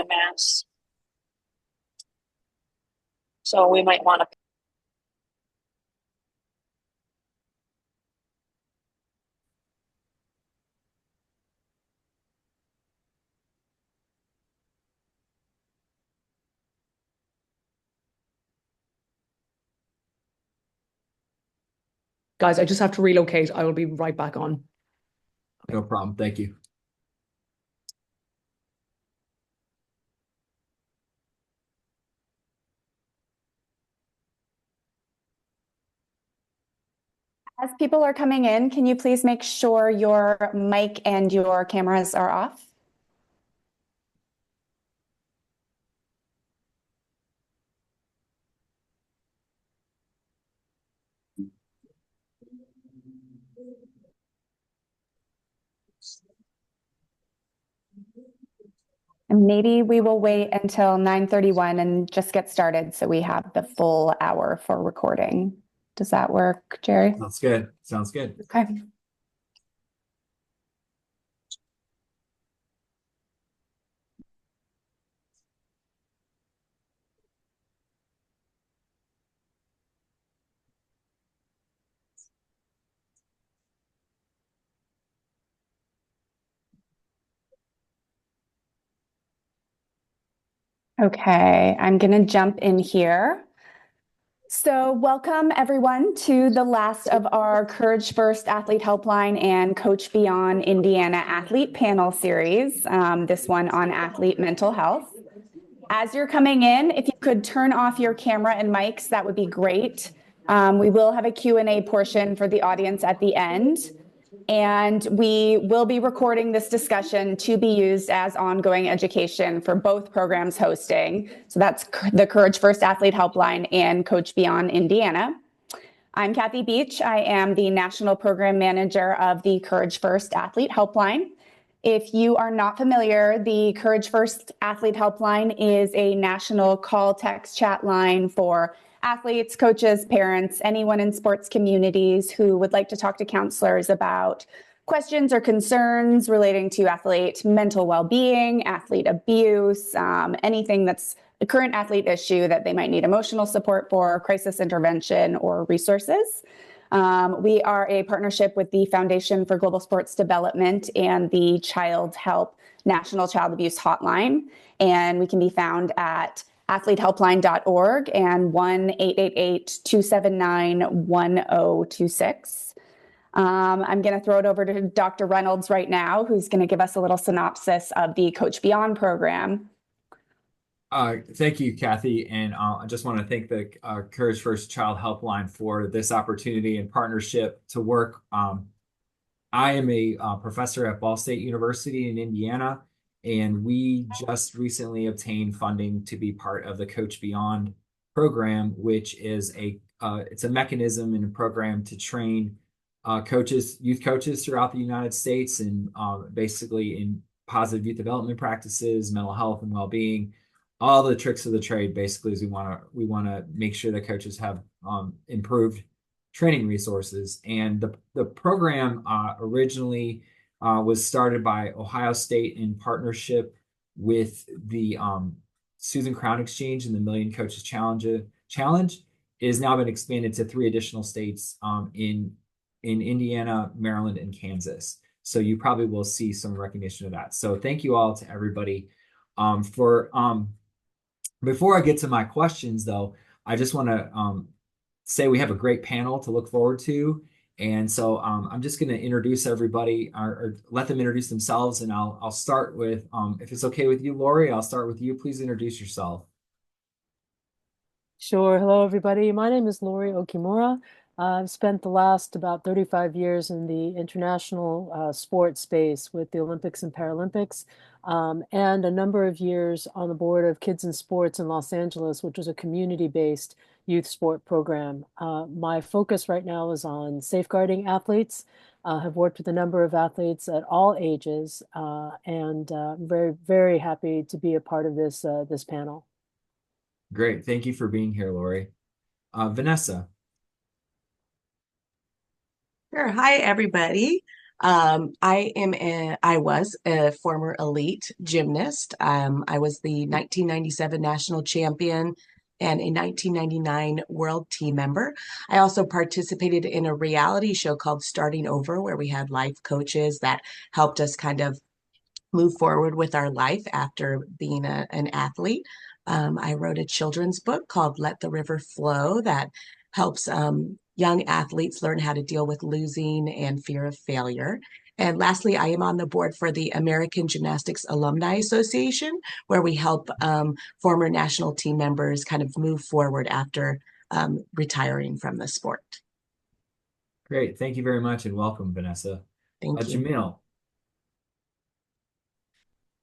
mass. So we might want to. Guys, I just have to relocate. I will be right back on. No problem. Thank you. As people are coming in, can you please make sure your mic and your cameras are off? And maybe we will wait until 9:31 and just get started so we have the full hour for recording. Does that work, Jerry? Sounds good. Sounds good. Okay. Okay, I'm going to jump in here. So welcome everyone to the last of our Courage First Athlete Helpline and Coach Beyond Indiana Athlete Panel Series, this one on athlete mental health. As you're coming in, if you could turn off your camera and mics, that would be great. We will have a Q&A portion for the audience at the end. And we will be recording this discussion to be used as ongoing education for both programs hosting. So that's the Courage First Athlete Helpline and Coach Beyond Indiana. I'm Kathy Beach. I am the National Program Manager of the Courage First Athlete Helpline. If you are not familiar, the Courage First Athlete Helpline is a national call, text, chat line for athletes, coaches, parents, anyone in sports communities who would like to talk to counselors about questions or concerns relating to athlete mental well-being, athlete abuse, anything that's a current athlete issue that they might need emotional support for, crisis intervention, or resources. We are a partnership with the Foundation for Global Sports Development and the Child Help National Child Abuse Hotline, and we can be found at athletehelpline.org and 1-888-279-1026. I'm going to throw it over to Dr. Reynolds right now, who's going to give us a little synopsis of the Coach Beyond program. Thank you, Kathy. And I just want to thank the Courage First Child Helpline for this opportunity and partnership to work. I am a professor at Ball State University in Indiana, and we just recently obtained funding to be part of the Coach Beyond program, which is it's a mechanism and a program to train youth coaches throughout the United States, and basically in positive youth development practices, mental health and well-being, all the tricks of the trade. Basically, is we want to make sure that coaches have improved training resources. And the program originally was started by Ohio State in partnership with the Susan Crown Exchange and the Million Coaches Challenge. It has now been expanded to 3 additional states in Indiana, Maryland, and Kansas. So you probably will see some recognition of that. So thank you all to everybody. Before I get to my questions, though, I just want to say we have a great panel to look forward to. And so I'm just going to introduce everybody or let them introduce themselves. And I'll start with, if it's okay with you, Lori, I'll start with you. Please introduce yourself. Sure. Hello, everybody. My name is Lori Okimura. I've spent the last about 35 years in the international sports space with the Olympics and Paralympics, and a number of years on the board of Kids in Sports in Los Angeles, which was a community-based youth sport program. My focus right now is on safeguarding athletes. Have worked with a number of athletes at all ages, and very, very happy to be a part of this panel. Great. Thank you for being here, Lori. Vanessa. Sure. Hi, everybody. I was a former elite gymnast. I was the 1997 national champion and a 1999 world team member. I also participated in a reality show called Starting Over, where we had life coaches that helped us kind of move forward with our life after being an athlete. I wrote a children's book called Let the River Flow that helps young athletes learn how to deal with losing and fear of failure. And lastly, I am on the board for the American Gymnastics Alumni Association, where we help former national team members kind of move forward after retiring from the sport. Great. Thank you very much and welcome, Vanessa. Thank you. Jamil.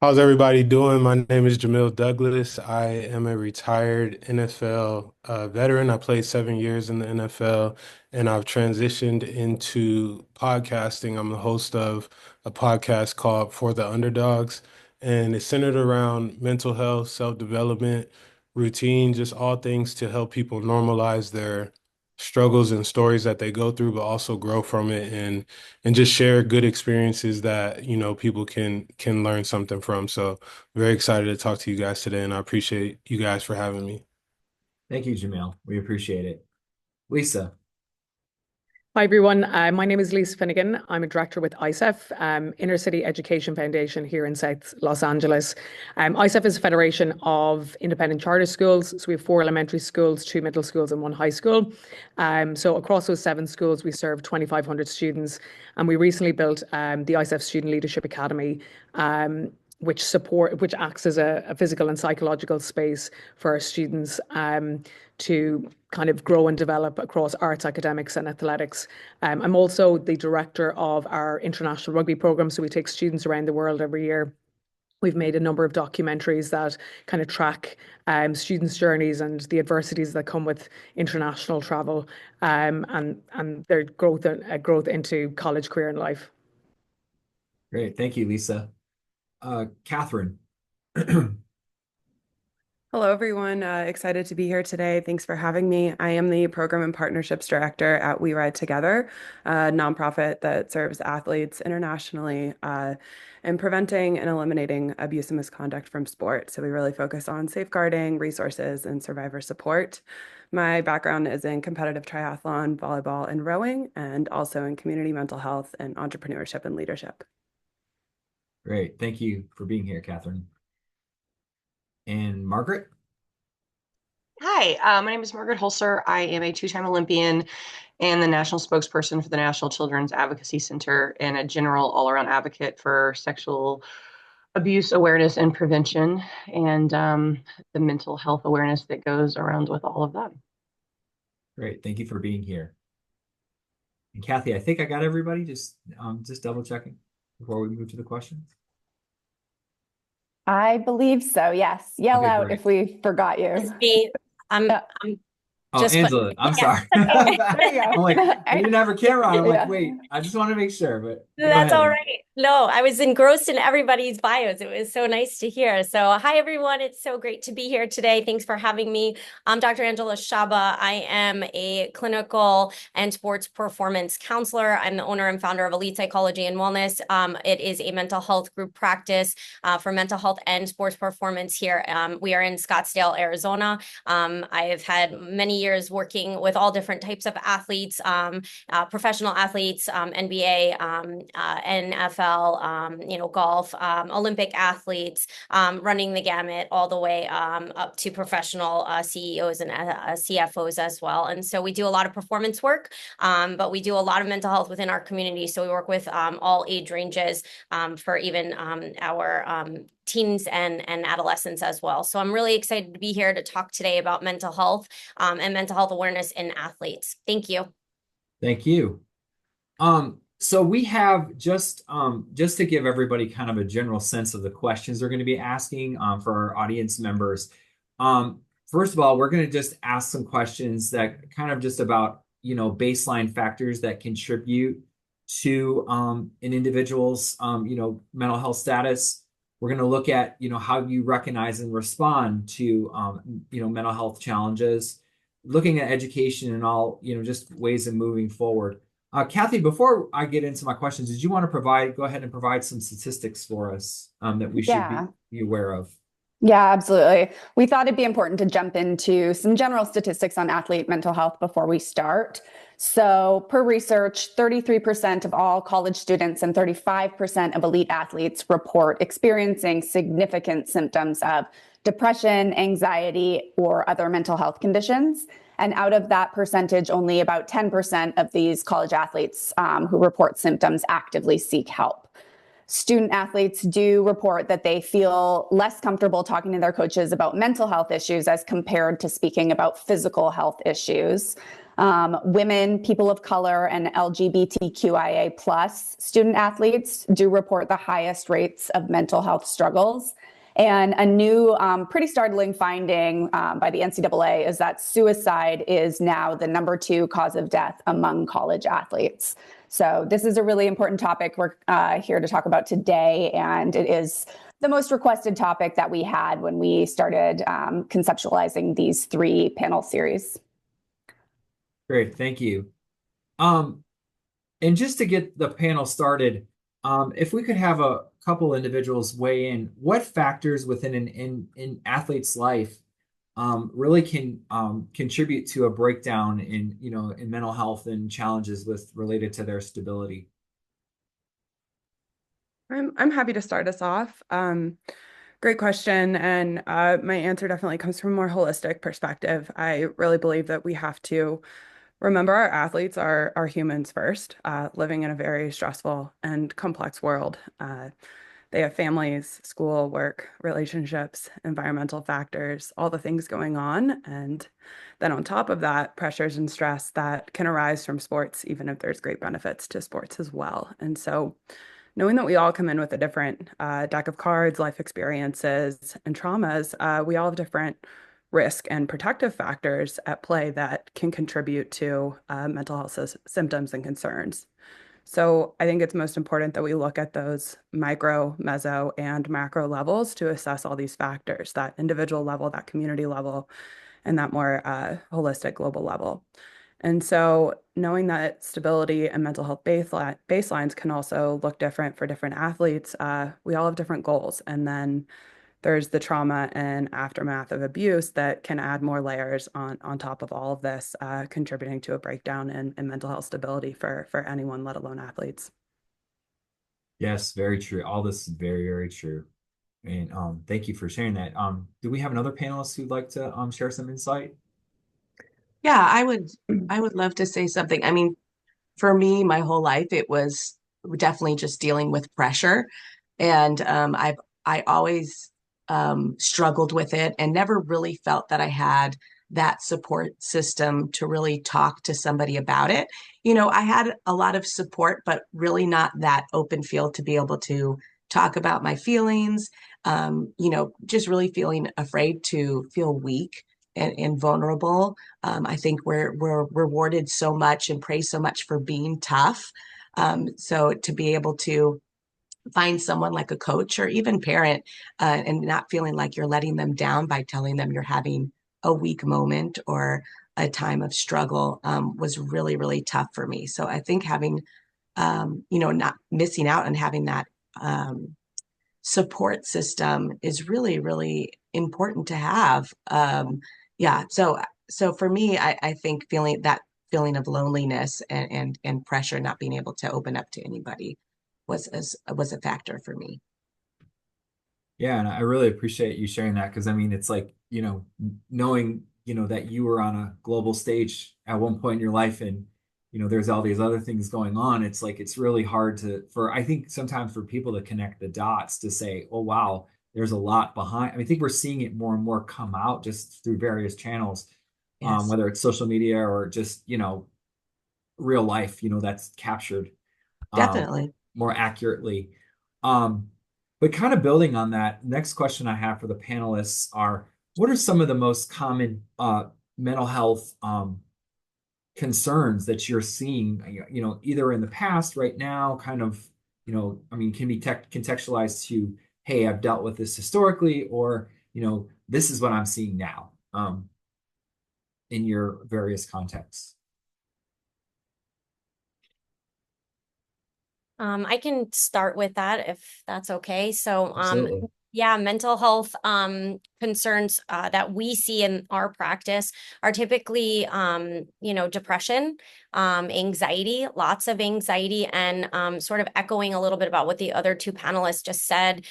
How's everybody doing? My name is Jamil Douglas. I am a retired NFL veteran. I played 7 years in the NFL and I've transitioned into podcasting. I'm the host of a podcast called For the Underdogs, and it's centered around mental health, self-development, routine, just all things to help people normalize their struggles and stories that they go through, but also grow from it and just share good experiences that, people can learn something from. So very excited to talk to you guys today, and I appreciate you guys for having me. Thank you, Jamil. We appreciate it. Lisa. Hi, everyone. My name is Lisa Finnegan. I'm a director with ISEF, Inner City Education Foundation here in South Los Angeles. ISEF is a federation of independent charter schools. So we have 4 elementary schools, 2 middle schools, and 1 high school. So across those 7 schools, we serve 2,500 students. And we recently built the ISEF Student Leadership Academy, which acts as a physical and psychological space for our students to kind of grow and develop across arts, academics, and athletics. I'm also the director of our international rugby program, so we take students around the world every year. We've made a number of documentaries that kind of track students' journeys and the adversities that come with international travel, and their growth into college, career, and life. Great. Thank you, Lisa. Catherine. Hello, everyone. Excited to be here today. Thanks for having me. I am the Program and Partnerships Director at We Ride Together, a nonprofit that serves athletes internationally in preventing and eliminating abuse and misconduct from sport. So we really focus on safeguarding, resources, and survivor support. My background is in competitive triathlon, volleyball, and rowing, and also in community mental health and entrepreneurship and leadership. Great. Thank you for being here, Catherine. And Margaret? Hi, my name is Margaret Hoelzer. I am a 2-time Olympian and the national spokesperson for the National Children's Advocacy Center and a general all-around advocate for sexual abuse awareness and prevention and the mental health awareness that goes around with all of that. Great. Thank you for being here. And Kathy, I think I got everybody. Just double checking before we move to the questions. I believe so, yes. Yell Okay, out great. if we forgot you. It's me. I'm Oh, just Angela, I'm sorry. There you go. I'm like, I didn't have her camera on. I'm Yeah. like, wait, I just want to make sure, but go That's ahead. all right. No, I was engrossed in everybody's bios. It was so nice to hear. So, hi, everyone. It's so great to be here today. Thanks for having me. I'm Dr. Angela Shaba. I am a clinical and sports performance counselor. I'm the owner and founder of Elite Psychology and Wellness. It is a mental health group practice for mental health and sports performance here. We are in Scottsdale, Arizona. I have had many years working with all different types of athletes, professional athletes, NBA, NFL, golf, Olympic athletes, running the gamut all the way up to professional CEOs and CFOs as well. And so we do a lot of performance work, but we do a lot of mental health within our community. So we work with all age ranges for even our teens and adolescents as well. So I'm really excited to be here to talk today about mental health and mental health awareness in athletes. Thank you. Thank you. So we have just to give everybody kind of a general sense of the questions they're going to be asking for our audience members. First of all, we're going to just ask some questions that kind of just about, baseline factors that contribute to an individual's, mental health status. We're going to look at, how you recognize and respond to, mental health challenges, looking at education and all, just ways of moving forward. Kathy, before I get into my questions, did you want to go ahead and provide some statistics for us that we should Yeah. be aware of? Yeah, absolutely. We thought it'd be important to jump into some general statistics on athlete mental health before we start. So, per research, 33% of all college students and 35% of elite athletes report experiencing significant symptoms of depression, anxiety, or other mental health conditions. And out of that percentage, only about 10% of these college athletes who report symptoms actively seek help. Student athletes do report that they feel less comfortable talking to their coaches about mental health issues as compared to speaking about physical health issues. Women, people of color, and LGBTQIA plus student athletes do report the highest rates of mental health struggles. And a new, pretty startling finding by the NCAA is that suicide is now the #2 cause of death among college athletes. So this is a really important topic we're here to talk about today, and it is the most requested topic that we had when we started conceptualizing these 3 panel series. Great, thank you. And just to get the panel started, if we could have a couple individuals weigh in, what factors within an athlete's life really can contribute to a breakdown in mental health and challenges related to their stability? I'm happy to start us off. Great question, and my answer definitely comes from a more holistic perspective. I really believe that we have to remember our athletes are humans first, living in a very stressful and complex world. They have families, school, work, relationships, environmental factors, all the things going on. And then on top of that, pressures and stress that can arise from sports, even if there's great benefits to sports as well. And so knowing that we all come in with a different deck of cards, life experiences, and traumas, we all have different risk and protective factors at play that can contribute to mental health symptoms and concerns. So I think it's most important that we look at those micro, meso, and macro levels to assess all these factors, that individual level, that community level, and that more holistic global level. And so knowing that stability and mental health baselines can also look different for different athletes, we all have different goals. And then there's the trauma and aftermath of abuse that can add more layers on top of all of this, contributing to a breakdown in mental health stability for anyone, let alone athletes. Yes, very true. All this is very, very true. And thank you for sharing that. Do we have another panelist who'd like to share some insight? Yeah, I would love to say something. I mean, for me, my whole life, it was definitely just dealing with pressure. And I always struggled with it and never really felt that I had that support system to really talk to somebody about it. I had a lot of support, but really not that open field to be able to talk about my feelings. Just really feeling afraid to feel weak and vulnerable. I think we're rewarded so much and praised so much for being tough. So to be able to find someone like a coach or even parent and not feeling like you're letting them down by telling them you're having a weak moment or a time of struggle was really, really tough for me. So I think having, not missing out on having that support system is really, really important to have. So for me, I think feeling of loneliness and pressure, not being able to open up to anybody was a factor for me. Yeah, and I really appreciate you sharing that because I mean, it's like, knowing, that you were on a global stage at one point in your life and, there's all these other things going on. It's like, it's really hard I think sometimes for people to connect the dots to say, oh, wow, there's a lot behind. I mean, I think we're seeing it more and more come out just through various channels, Yes. whether it's social media or just, real life, that's captured Definitely. more accurately. But kind of building on that, next question I have for the panelists are, what are some of the most common mental health concerns that you're seeing, either in the past, right now, kind of, I mean, can be contextualized to, hey, I've dealt with this historically, or, this is what I'm seeing now in your various contexts? I can start with that if that's okay. So, Absolutely. yeah, mental health concerns that we see in our practice are typically, depression, anxiety, lots of anxiety, and sort of echoing a little bit about what the other two panelists just said,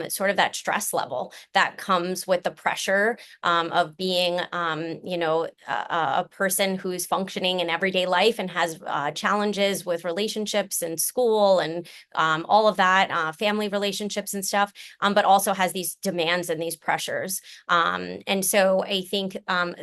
sort of that stress level that comes with the pressure of being, a person who's functioning in everyday life and has challenges with relationships and school and all of that, family relationships and stuff, but also has these demands and these pressures. And so I think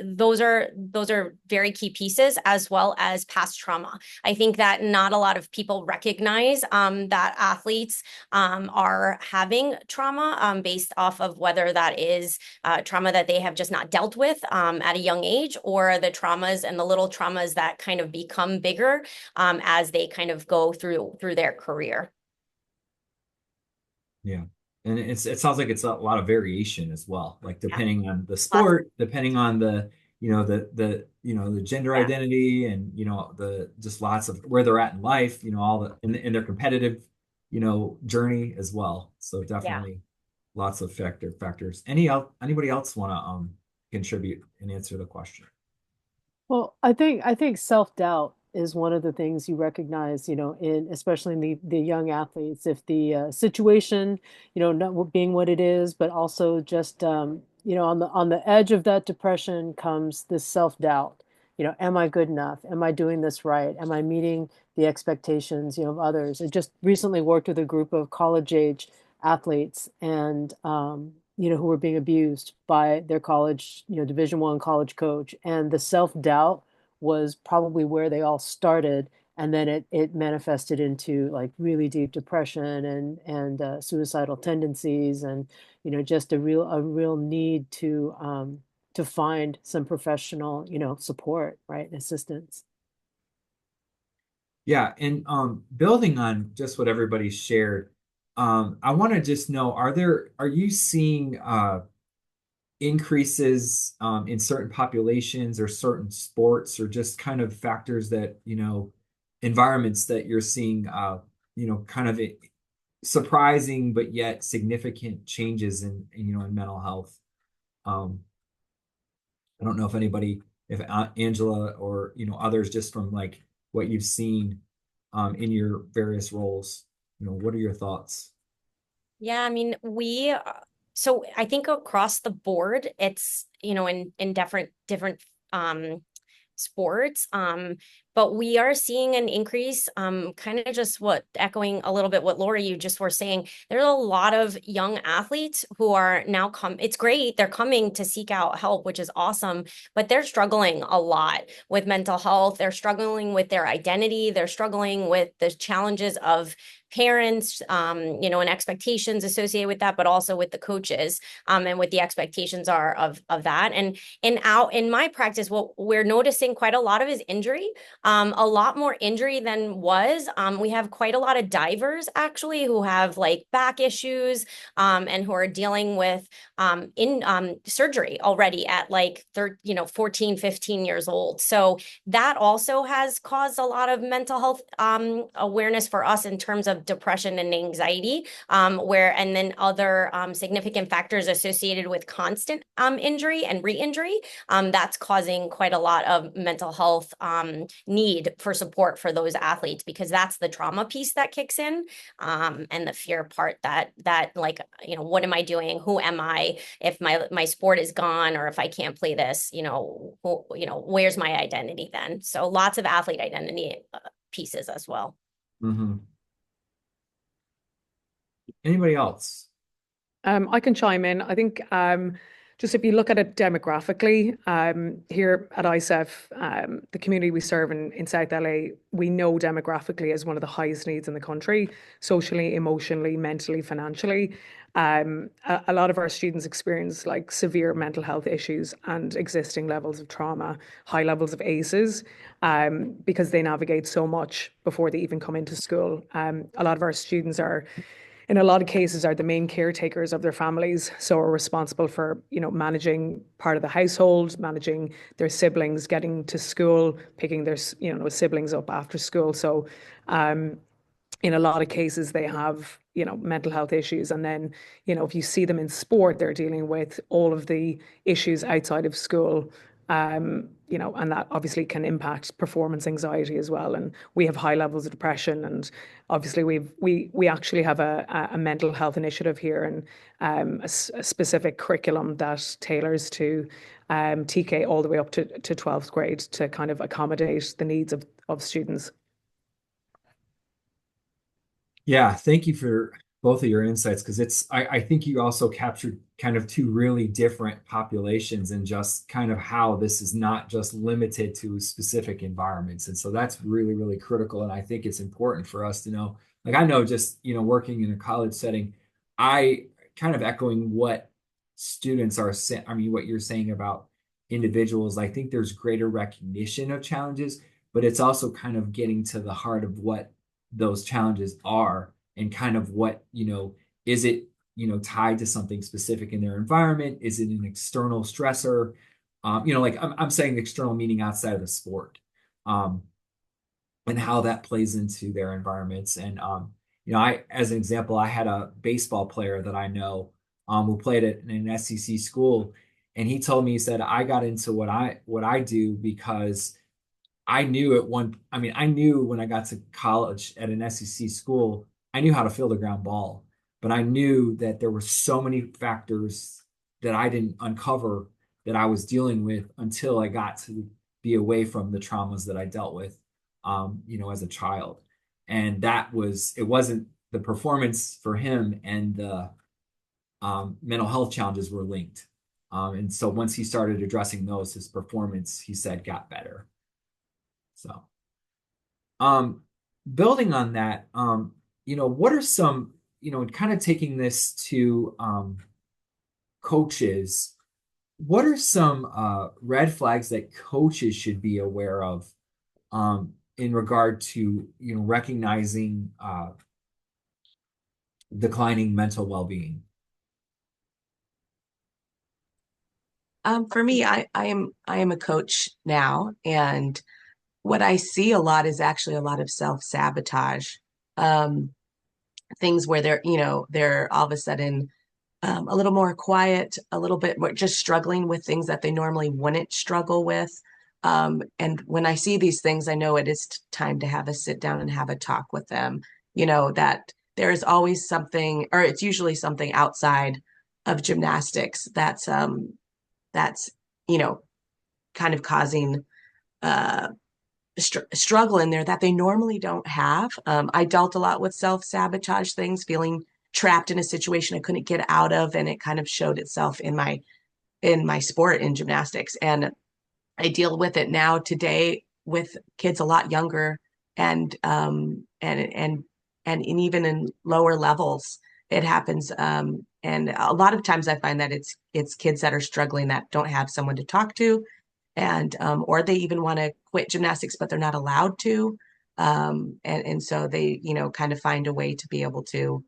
those are very key pieces, as well as past trauma. I think that not a lot of people recognize that athletes are having trauma based off of whether that is trauma that they have just not dealt with at a young age, or the traumas and the little traumas that kind of become bigger as they kind of go through their career. Yeah. And it sounds like it's a lot of variation as well, like depending on the Lots. sport, depending on the the gender Yeah. identity, and the just lots of where they're at in life, all the in their competitive journey as well. So definitely lots of factors. Anybody else want to contribute and answer the question? Well, I think self-doubt is one of the things you recognize, in especially in the young athletes. If the situation, not being what it is, but also just on the edge of that depression comes this self-doubt. Am I good enough? Am I doing this right? Am I meeting the expectations, of others? I just recently worked with a group of college age athletes, and who were being abused by their college, Division I college coach. And the self-doubt was probably where they all started. And then it manifested into like really deep depression and suicidal tendencies, and just a real need to find some professional support, right, and assistance. Yeah, and building on just what everybody shared, I want to just know, are you seeing increases in certain populations or certain sports, or just kind of factors that, environments that you're seeing, kind of surprising but yet significant changes in mental health? I don't know if Angela or others, just from like what you've seen in your various roles, what are your thoughts? Yeah, I mean, so I think across the board, it's, in different sports. But we are seeing an increase, kind of just echoing a little bit what Lori, you just were saying. There's a lot of young athletes who are now it's great. They're coming to seek out help, which is awesome, but they're struggling a lot with mental health. They're struggling with their identity. They're struggling with the challenges of parents, and expectations associated with that, but also with the coaches, and what the expectations are of that. And in my practice, what we're noticing quite a lot of is injury, a lot more injury than was. We have quite a lot of divers actually who have like back issues, and who are dealing with surgery already at like 14, 15 years old. So that also has caused a lot of mental health awareness for us in terms of depression and anxiety, and then other significant factors associated with constant injury and re-injury, that's causing quite a lot of mental health need for support for those athletes, because that's the trauma piece that kicks in, and the fear part that like, what am I doing? Who am I if my sport is gone, or if I can't play this? Where's my identity then? So lots of athlete identity pieces as well. Mm-hmm. Anybody else? I can chime in. I think just if you look at it demographically, here at ISEF, the community we serve in South LA, we know demographically is one of the highest needs in the country, socially, emotionally, mentally, financially. A lot of our students experience like severe mental health issues and existing levels of trauma, high levels of ACEs, because they navigate so much before they even come into school. A lot of our students in a lot of cases, are the main caretakers of their families, so are responsible for managing part of the household, managing their siblings, getting to school, picking their siblings up after school. So in a lot of cases, they have, mental health issues. And then, if you see them in sport, they're dealing with all of the issues outside of school. And that obviously can impact performance anxiety as well. And we have high levels of depression. And obviously we actually have a mental health initiative here, and a specific curriculum that tailors to TK all the way up to 12th grade to kind of accommodate the needs of students. Yeah, thank you for both of your insights, because I think you also captured kind of two really different populations, and just kind of how this is not just limited to specific environments. And so that's really, really critical. And I think it's important for us to know, like, I know just, working in a college setting, I kind of echoing what students are saying. I mean, what you're saying about individuals, I think there's greater recognition of challenges, but it's also kind of getting to the heart of what those challenges are, and kind of what, is it, tied to something specific in their environment? Is it an external stressor? Like I'm saying external, meaning outside of the sport, and how that plays into their environments. And, as an example, I had a baseball player that I know, who played at an SEC school. And he told me, he said, I got into what I do because I knew when I got to college at an SEC school, I knew how to field a ground ball, but I knew that there were so many factors that I didn't uncover that I was dealing with until I got to be away from the traumas that I dealt with, as a child. And it wasn't the performance for him, and the mental health challenges were linked. And so once he started addressing those, his performance, he said, got better. So, building on that, what are some, kind of taking this to coaches, what are some red flags that coaches should be aware of in regard to, recognizing declining mental well-being? For me, I am a coach now, and what I see a lot is actually a lot of self-sabotage. Things where they're all of a sudden a little more quiet, a little bit more just struggling with things that they normally wouldn't struggle with. And when I see these things, I know it is time to have a sit down and have a talk with them. That there is always something, or it's usually something outside of gymnastics that's kind of causing struggle in there that they normally don't have. I dealt a lot with self-sabotage things, feeling trapped in a situation I couldn't get out of, and it kind of showed itself in my sport in gymnastics. And I deal with it now today with kids a lot younger, and even in lower levels it happens. And a lot of times I find that it's kids that are struggling that don't have someone to talk to, and or they even want to quit gymnastics, but they're not allowed to. And so they, kind of find a way to be able to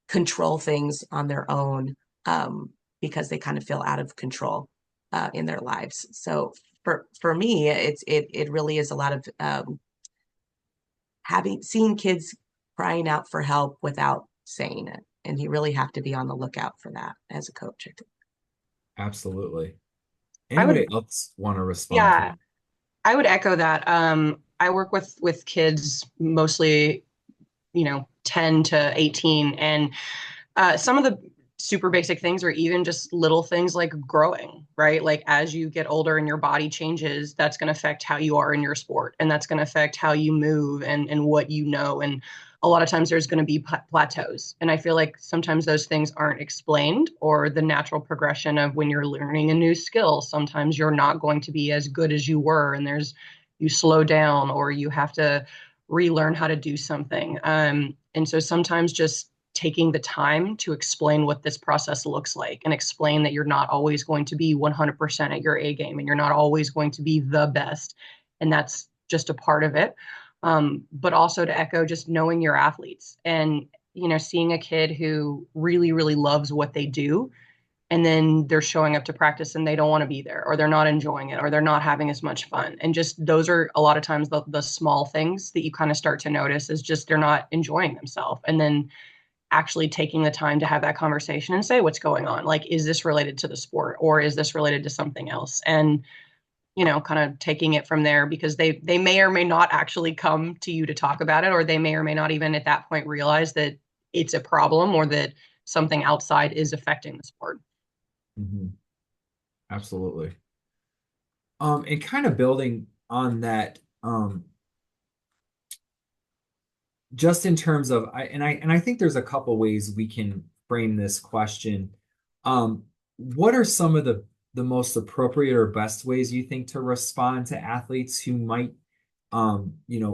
control things on their own, because they kind of feel out of control in their lives. So for me, it really is a lot of seeing kids crying out for help without saying it. And you really have to be on the lookout for that as a coach, I think. Absolutely. I would- Anybody else want to respond? Yeah, I would echo that. I work with kids mostly, 10 to 18, and some of the super basic things, or even just little things like growing, right? Like as you get older and your body changes, that's going to affect how you are in your sport, and that's going to affect how you move and what you know. And a lot of times there's going to be plateaus. And I feel like sometimes those things aren't explained, or the natural progression of when you're learning a new skill, sometimes you're not going to be as good as you were, and you slow down, or you have to relearn how to do something. And so sometimes just taking the time to explain what this process looks like, and explain that you're not always going to be 100% at your A game, and you're not always going to be the best. And that's just a part of it. But also to echo just knowing your athletes, and, seeing a kid who really, really loves what they do, and then they're showing up to practice and they don't want to be there, or they're not enjoying it, or they're not having as much fun. And just those are a lot of times the small things that you kind of start to notice is just they're not enjoying themselves. And then actually taking the time to have that conversation and say what's going on. Like, is this related to the sport, or is this related to something else? And kind of taking it from there, because they may or may not actually come to you to talk about it, or they may or may not even at that point realize that it's a problem or that something outside is affecting the sport. Mm-hmm. Absolutely. And kind of building on that, just in terms of, I think there's a couple ways we can frame this question. What are some of the most appropriate or best ways you think to respond to athletes who might,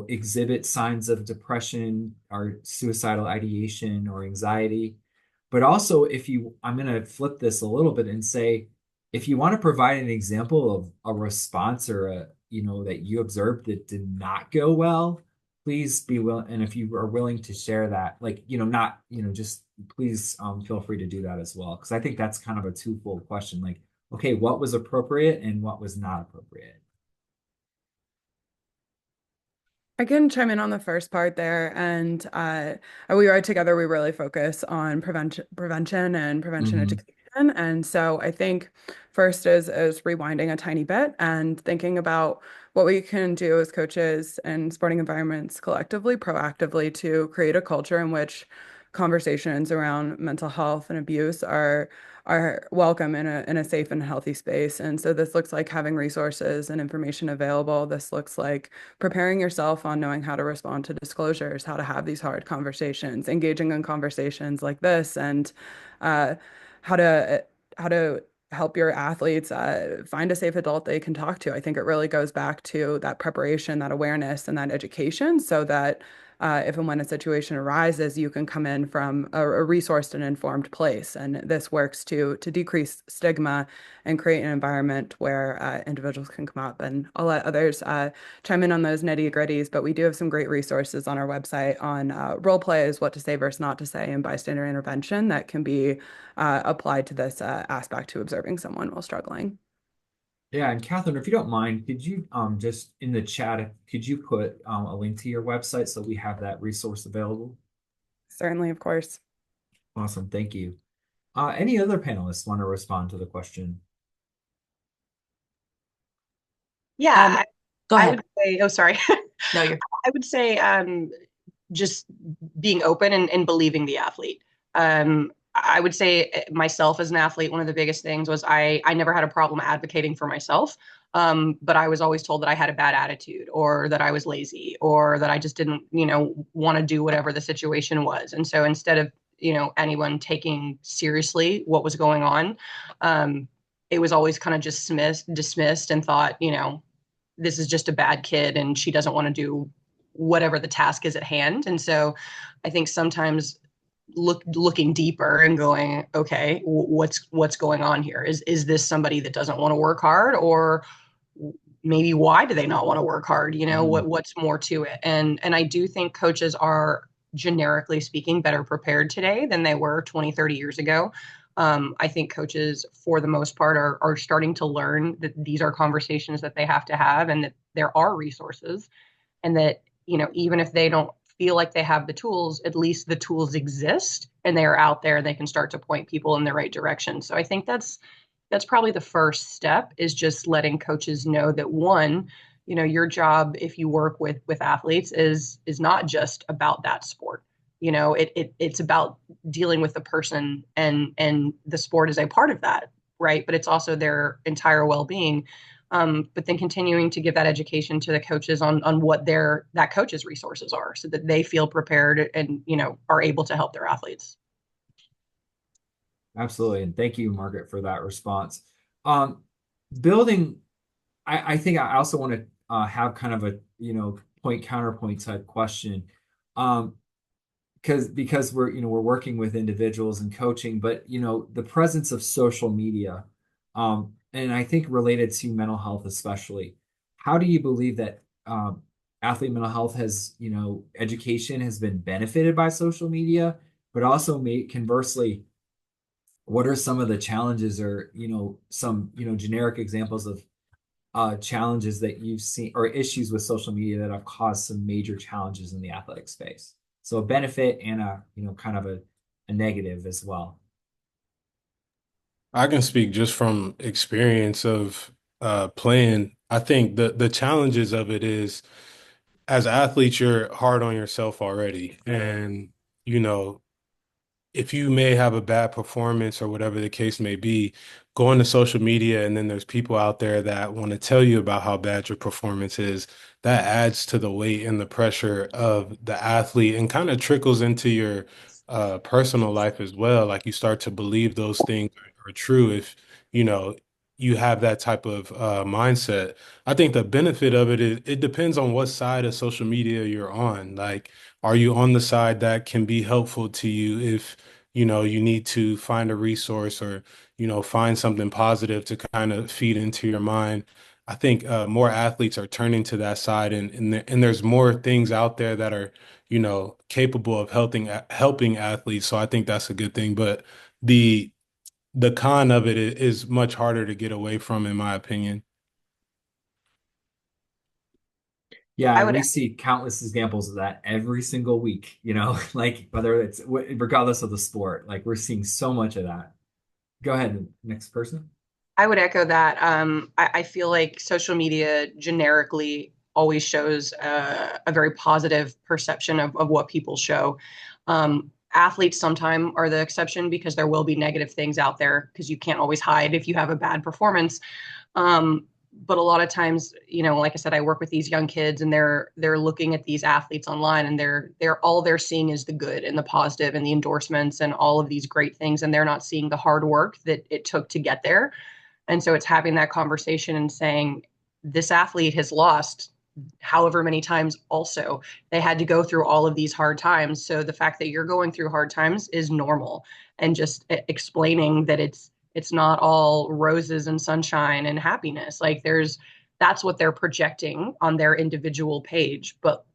exhibit signs of depression or suicidal ideation or anxiety? But also, I'm going to flip this a little bit and say, if you want to provide an example of a response or that you observed that did not go well, please be willing. And if you are willing to share that, just please feel free to do that as well. Because I think that's kind of a twofold question. Like, okay, what was appropriate and what was not appropriate? I can chime in on the first part there. And at We Ride Together, we really focus on prevention and prevention education. And so I think first is rewinding a tiny bit and thinking about what we can do as coaches and sporting environments collectively, proactively, to create a culture in which conversations around mental health and abuse are welcome in a safe and healthy space. And so this looks like having resources and information available. This looks like preparing yourself on knowing how to respond to disclosures, how to have these hard conversations, engaging in conversations like this, and how to help your athletes find a safe adult they can talk to. I think it really goes back to that preparation, that awareness, and that education, so that if and when a situation arises, you can come in from a resourced and informed place. And this works to decrease stigma and create an environment where individuals can come up. And I'll let others chime in on those nitty-gritties, but we do have some great resources on our website on role plays, what to say versus not to say, and bystander intervention that can be applied to this aspect to observing someone while struggling. Yeah, and Catherine, if you don't mind, could you just in the chat, could you put a link to your website so we have that resource available? Certainly, of course. Awesome, thank you. Any other panelists want to respond to the question? Yeah, Go I ahead. would say, oh, sorry. No, you're. I would say just being open and believing the athlete. I would say myself as an athlete, one of the biggest things was I never had a problem advocating for myself. But I was always told that I had a bad attitude, or that I was lazy, or that I just didn't, want to do whatever the situation was. And so instead of, anyone taking seriously what was going on, it was always kind of just dismissed and thought, this is just a bad kid and she doesn't want to do whatever the task is at hand. And so I think sometimes looking deeper and going, okay, what's going on here? Is this somebody that doesn't want to work hard, or maybe why do they not want to work hard? What's more to it? And I do think coaches are, generically speaking, better prepared today than they were 20, 30 years ago. I think coaches, for the most part, are starting to learn that these are conversations that they have to have, and that there are resources, and that, even if they don't feel like they have the tools, at least the tools exist and they are out there and they can start to point people in the right direction. So I think that's probably the first step, is just letting coaches know that, one, your job, if you work with athletes, is not just about that sport. It's about dealing with the person, and the sport is a part of that, right? But it's also their entire well-being. But then continuing to give that education to the coaches on what that coach's resources are, so that they feel prepared and, are able to help their athletes. Absolutely. And thank you, Margaret, for that response. Building, I think I also want to have kind of a, point counterpoint type question. Because we're working with individuals and coaching, but the presence of social media, and I think related to mental health especially, how do you believe that athlete mental health has, education has been benefited by social media, but also conversely, what are some of the challenges or, some, generic examples of challenges that you've seen or issues with social media that have caused some major challenges in the athletic space? So a benefit and a, kind of a negative as well. I can speak just from experience of playing. I think the challenges of it is as athletes, you're hard on yourself already. And, you know, if you may have a bad performance or whatever the case may be, going to social media and then there's people out there that want to tell you about how bad your performance is, that adds to the weight and the pressure of the athlete and kind of trickles into your personal life as well. Like you start to believe those things are true if, you know, you have that type of mindset. I think the benefit of it is it depends on what side of social media you're on. Like, are you on the side that can be helpful to you if, you need to find a resource or, find something positive to kind of feed into your mind? I think more athletes are turning to that side and there's more things out there that are, capable of helping athletes. So I think that's a good thing. But the the con of it is much harder to get away from, in my opinion. Yeah, I and would we see countless examples of that every single week, like whether it's regardless of the sport, like we're seeing so much of that. Go ahead, next person. I would echo that. I feel like social media generically always shows a very positive perception of what people show. Athletes sometimes are the exception because there will be negative things out there because you can't always hide if you have a bad performance. But a lot of times, like I said, I work with these young kids and they're looking at these athletes online and they're all they're seeing is the good and the positive and the endorsements and all of these great things. And they're not seeing the hard work that it took to get there. And so it's having that conversation and saying, this athlete has lost however many times also. They had to go through all of these hard times. So the fact that you're going through hard times is normal. And just explaining that it's not all roses and sunshine and happiness. Like that's what they're projecting on their individual page. But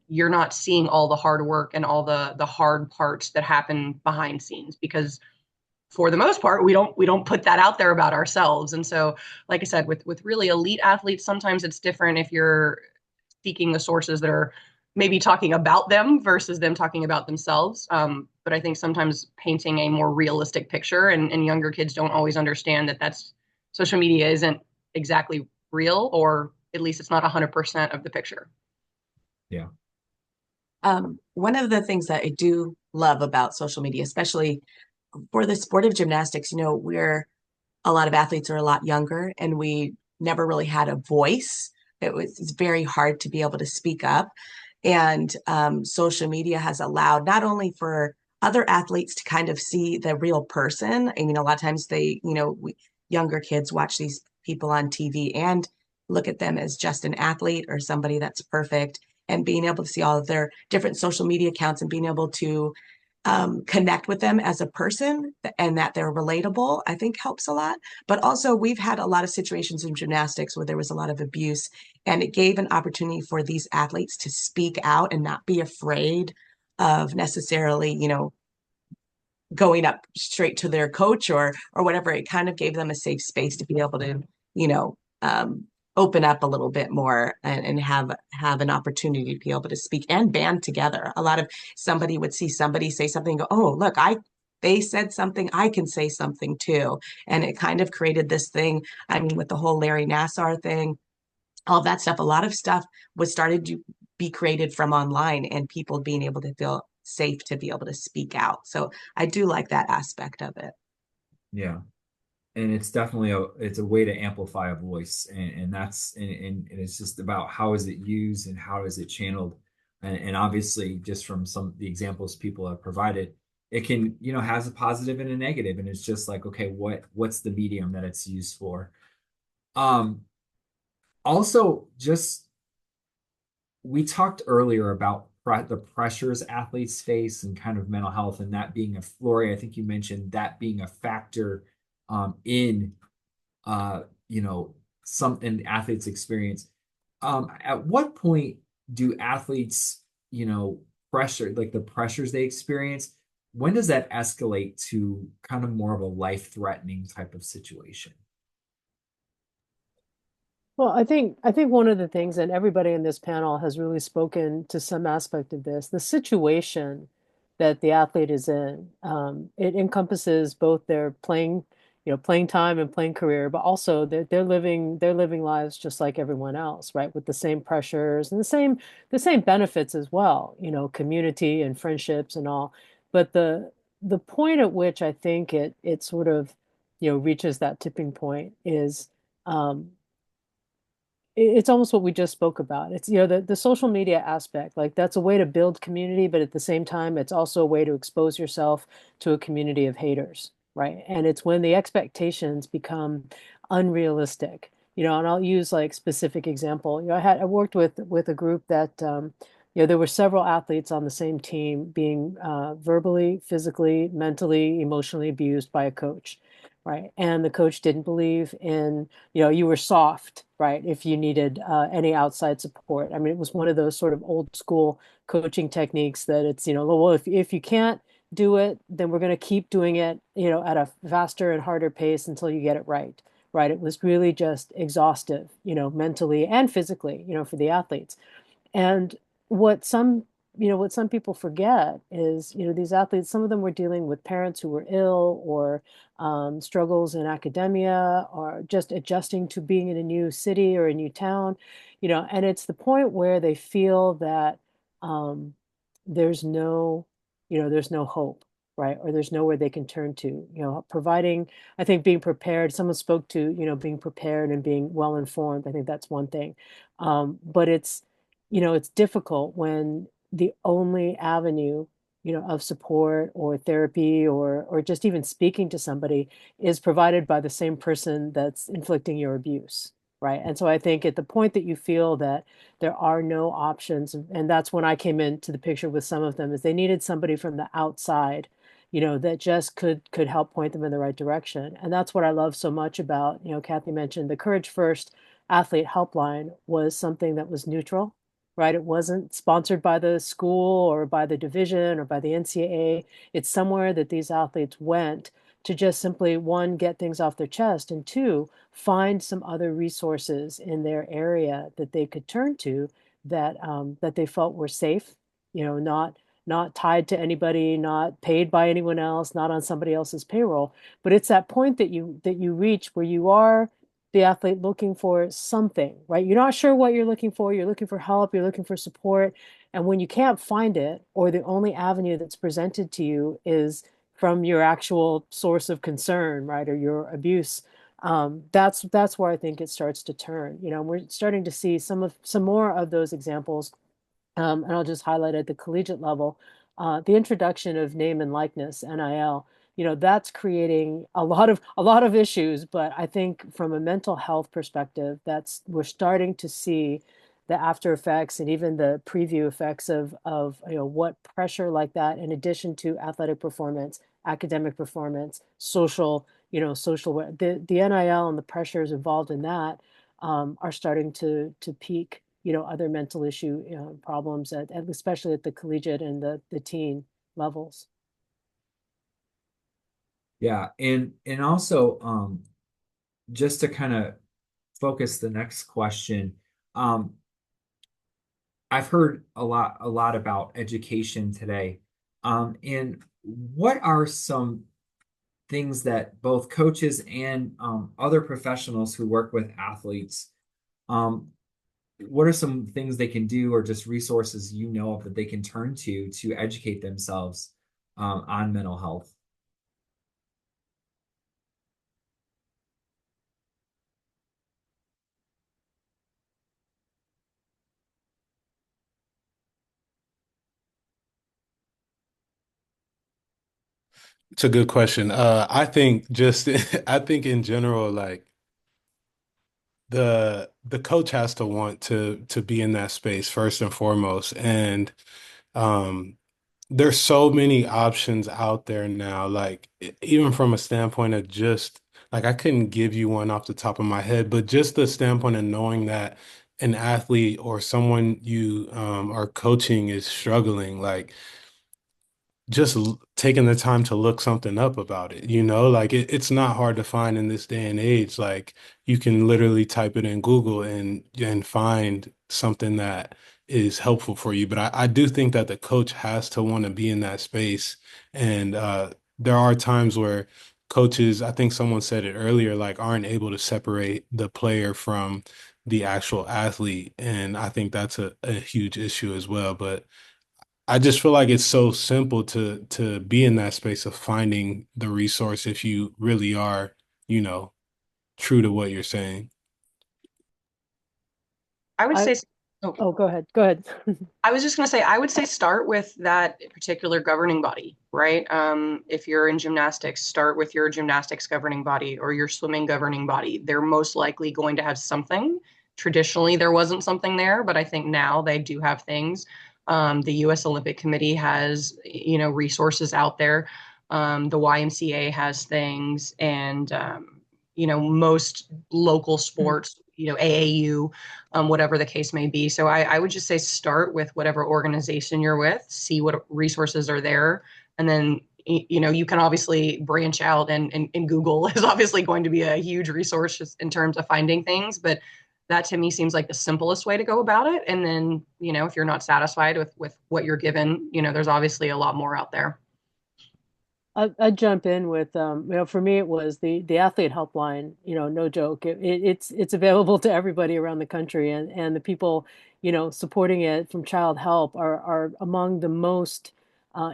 you're not seeing all the hard work and all the hard parts that happen behind scenes because for the most part, we don't put that out there about ourselves. And so, like I said, with really elite athletes, sometimes it's different if you're seeking the sources that are maybe talking about them versus them talking about themselves. But I think sometimes painting a more realistic picture and younger kids don't always understand that social media isn't exactly real, or at least it's not 100% of the picture. Yeah. One of the things that I do love about social media, especially for the sport of gymnastics, a lot of athletes are a lot younger and we never really had a voice. It's very hard to be able to speak up. And social media has allowed not only for other athletes to kind of see the real person. I mean, a lot of times younger kids watch these people on TV and look at them as just an athlete or somebody that's perfect, and being able to see all of their different social media accounts and being able to connect with them as a person and that they're relatable, I think helps a lot. But also we've had a lot of situations in gymnastics where there was a lot of abuse, and it gave an opportunity for these athletes to speak out and not be afraid of necessarily, going up straight to their coach or whatever. It kind of gave them a safe space to be able to, open up a little bit more and have an opportunity to be able to speak and band together. A lot of somebody would see somebody say something and go, oh, look, they said something, I can say something too. And it kind of created this thing. I mean, with the whole Larry Nassar thing, all that stuff, a lot of stuff was started to be created from online and people being able to feel safe to be able to speak out. So I do like that aspect of it. Yeah. And it's definitely it's a way to amplify a voice, and it's just about how is it used and how is it channeled, and obviously just from some of the examples people have provided, it can has a positive and a negative, and it's just like, okay, what's the medium that it's used for? Also, just we talked earlier about the pressures athletes face and kind of mental health, and that being Lori, I think you mentioned that being a factor in some in the athletes' experience. At what point do athletes, pressure, like the pressures they experience, when does that escalate to kind of more of a life-threatening type of situation? Well, I think one of the things, and everybody in this panel has really spoken to some aspect of this, the situation that the athlete is in, it encompasses both their playing time and playing career, but also they're living lives just like everyone else, right? With the same pressures and the same benefits as well, community and friendships and all. But the point at which I think it sort of, reaches that tipping point is um, it's almost what we just spoke about. It's, the social media aspect, like that's a way to build community, but at the same time, it's also a way to expose yourself to a community of haters, right? And it's when the expectations become unrealistic, and I'll use like specific example. I worked with a group that there were several athletes on the same team being verbally, physically, mentally, emotionally abused by a coach. Right. And the coach didn't believe in, you were soft, right? If you needed any outside support. I mean, it was one of those sort of old school coaching techniques that it's, well, if you can't do it, then we're going to keep doing it, at a faster and harder pace until you get it right. Right. It was really just exhaustive, mentally and physically, for the athletes. And what some, what some people forget is, these athletes, some of them were dealing with parents who were ill or struggles in academia or just adjusting to being in a new city or a new town, and it's the point where they feel that um, there's no, there's no hope, right? Or there's nowhere they can turn to, providing, I think being prepared, someone spoke to, being prepared and being well informed. I think that's one thing. But it's difficult when the only avenue, of support or therapy or just even speaking to somebody is provided by the same person that's inflicting your abuse, right? And so I think at the point that you feel that there are no options, and that's when I came into the picture with some of them, is they needed somebody from the outside, that just could help point them in the right direction. And that's what I love so much about, Kathy mentioned the Courage First Athlete Helpline was something that was neutral, right? It wasn't sponsored by the school or by the division or by the NCAA. It's somewhere that these athletes went to just simply, one, get things off their chest, and two, find some other resources in their area that they could turn to that they felt were safe, not tied to anybody, not paid by anyone else, not on somebody else's payroll. But it's that point that you reach where you are the athlete looking for something, right? You're not sure what you're looking for. You're looking for help. You're looking for support. And when you can't find it, or the only avenue that's presented to you is from your actual source of concern, right, or your abuse, that's where I think it starts to turn. We're starting to see some more of those examples, and I'll just highlight at the collegiate level, the introduction of name and likeness, NIL. That's creating a lot of issues, but I think from a mental health perspective, we're starting to see the after effects and even the preview effects of what pressure like that, in addition to athletic performance, academic performance, the NIL and the pressures involved in that are starting to peak, other mental issue problems especially at the collegiate and the teen levels. Yeah, and also just to kind of focus the next question, I've heard a lot about education today. And what are some things that both coaches and other professionals who work with athletes, what are some things they can do or just resources of that they can turn to educate themselves on mental health? It's a good question. I think just I think in general, like the coach has to want to be in that space first and foremost. And um there's so many options out there now, like even from a standpoint of just like I couldn't give you one off the top of my head, but just the standpoint of knowing that an athlete or someone you are coaching is struggling, like just taking the time to look something up about it, you know, like it's not hard to find in this day and age. Like you can literally type it in Google and find something that is helpful for you. But I do think that the coach has to want to be in that space. And there are times where coaches, I think someone said it earlier, like aren't able to separate the player from the actual athlete. And I think that's a huge issue as well. But I just feel like it's so simple to be in that space of finding the resource if you really are, you know, true to what you're saying. I would I say, oh, oh, go ahead. Go ahead. I was just going to say, I would say start with that particular governing body, right? If you're in gymnastics, start with your gymnastics governing body or your swimming governing body. They're most likely going to have something. Traditionally, there wasn't something there, but I think now they do have things. The U.S. Olympic Committee has, resources out there. The YMCA has things, and most local sports, AAU, whatever the case may be. So I would just say start with whatever organization you're with, see what resources are there, and then you can obviously branch out, and Google is obviously going to be a huge resource in terms of finding things, but that to me seems like the simplest way to go about it. And then, if you're not satisfied with what you're given, there's obviously a lot more out there. I'd jump in with, for me, it was the athlete helpline, no joke. It's available to everybody around the country, and the people, supporting it from Child Help are among the most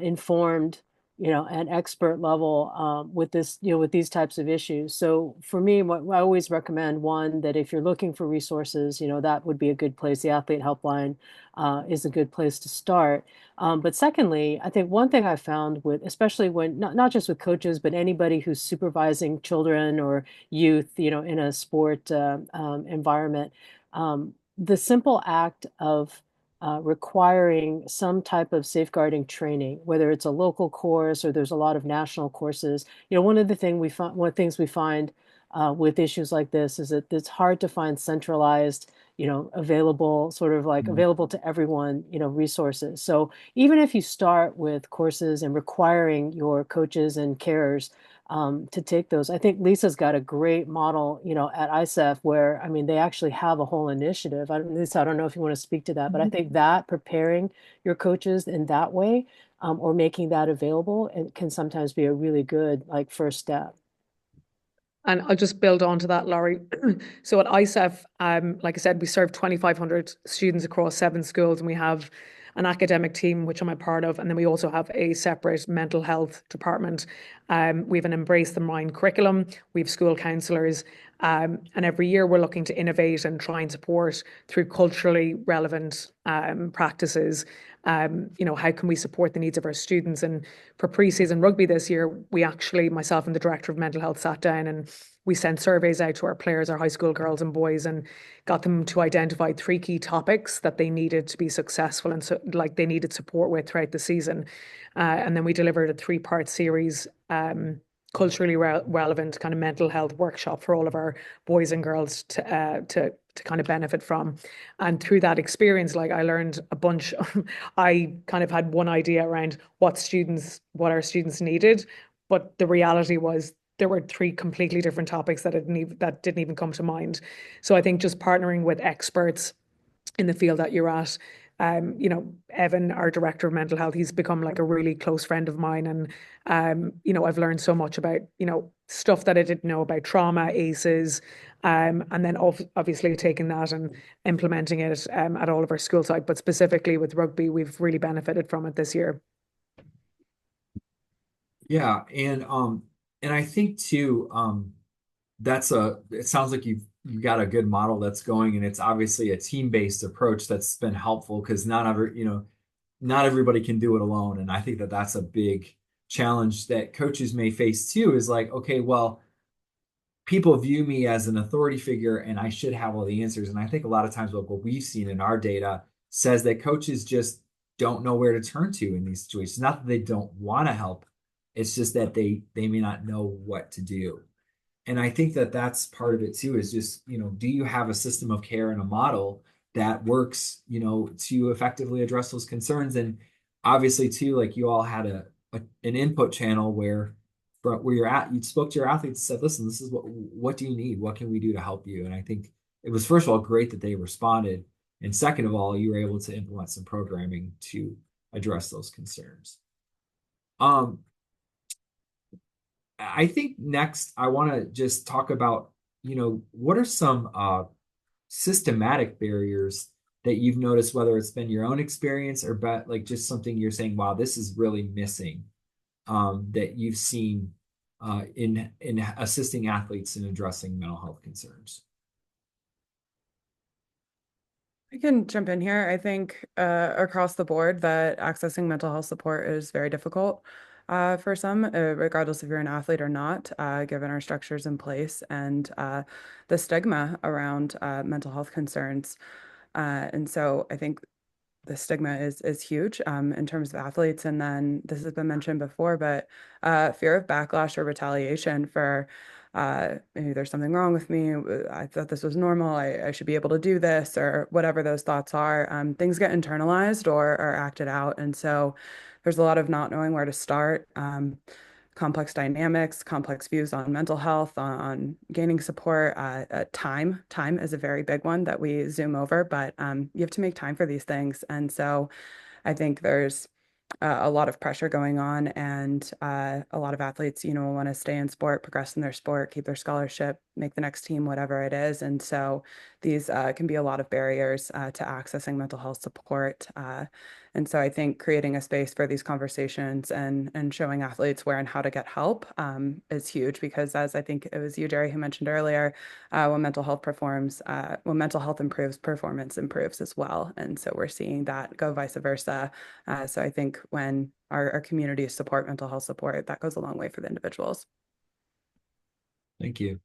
informed, and expert level with this, with these types of issues. So for me, what I always recommend, one, that if you're looking for resources, that would be a good place. The athlete helpline is a good place to start. But secondly, I think one thing I found with, especially when not just with coaches, but anybody who's supervising children or youth, in a sport environment, the simple act of requiring some type of safeguarding training, whether it's a local course or there's a lot of national courses. One of the things we find with issues like this is that it's hard to find centralized, available, sort of like available to everyone, resources. So even if you start with courses and requiring your coaches and carers to take those, I think Lisa's got a great model, at ISEF where, I mean, they actually have a whole initiative. Lisa, I don't know if you want to speak to that, but I think that preparing your coaches in that way, or making that available, it can sometimes be a really good like first step. And I'll just build on to that, Laurie. So at ISEF, like I said, we serve 2,500 students across 7 schools, and we have an academic team, which I'm a part of, and then we also have a separate mental health department. We have an Embrace the Mind curriculum, we have school counsellors, and every year we're looking to innovate and try and support through culturally relevant practices. How can we support the needs of our students? And for pre-season rugby this year, we actually, myself and the director of mental health, sat down and we sent surveys out to our players, our high school girls and boys, and got them to identify 3 key topics that they needed to be successful and so, like they needed support with throughout the season. And then we delivered a 3-part series, culturally relevant kind of mental health workshop for all of our boys and girls to kind of benefit from. And through that experience, like I learned a bunch. I kind of had one idea around what our students needed, but the reality was there were 3 completely different topics that didn't even come to mind. So I think just partnering with experts in the field that you're at. Evan, our director of mental health, he's become like a really close friend of mine. And, I've learned so much about, stuff that I didn't know about trauma, ACEs, and then obviously taking that and implementing it at all of our school sites. But specifically with rugby, we've really benefited from it this year. Yeah, and I think too, it sounds like you've got a good model that's going, and it's obviously a team-based approach that's been helpful because not everybody can do it alone. And I think that that's a big challenge that coaches may face too, is like, okay, well, people view me as an authority figure and I should have all the answers. And I think a lot of times what we've seen in our data says that coaches just don't know where to turn to in these situations. Not that they don't want to help, it's just that they may not know what to do. And I think that that's part of it too, is just, do you have a system of care and a model that works, to effectively address those concerns? And obviously too, like you all had an input channel where you're at, you spoke to your athletes and said, listen, this is what do you need? What can we do to help you? And I think it was, first of all, great that they responded. And second of all, you were able to implement some programming to address those concerns. I think next I want to just talk about, what are some systematic barriers that you've noticed, whether it's been your own experience or like just something you're saying, wow, this is really missing, that you've seen in assisting athletes in addressing mental health concerns? I can jump in here. I think across the board that accessing mental health support is very difficult for some, regardless if you're an athlete or not, given our structures in place and the stigma around mental health concerns. And so I think the stigma is huge in terms of athletes. And then this has been mentioned before, but fear of backlash or retaliation for maybe there's something wrong with me. I thought this was normal. I should be able to do this, or whatever those thoughts are. Things get internalized or acted out. And so there's a lot of not knowing where to start. Complex dynamics, complex views on mental health, on gaining support. Time is a very big one that we zoom over, but you have to make time for these things. And so I think there's a lot of pressure going on, and a lot of athletes, want to stay in sport, progress in their sport, keep their scholarship, make the next team, whatever it is. And so these can be a lot of barriers to accessing mental health support. And so I think creating a space for these conversations and showing athletes where and how to get help is huge, because as I think it was you, Jerry, who mentioned earlier, when mental health improves, performance improves as well. And so we're seeing that go vice versa. So I think when our communities support mental health support, that goes a long way for the individuals. Thank you.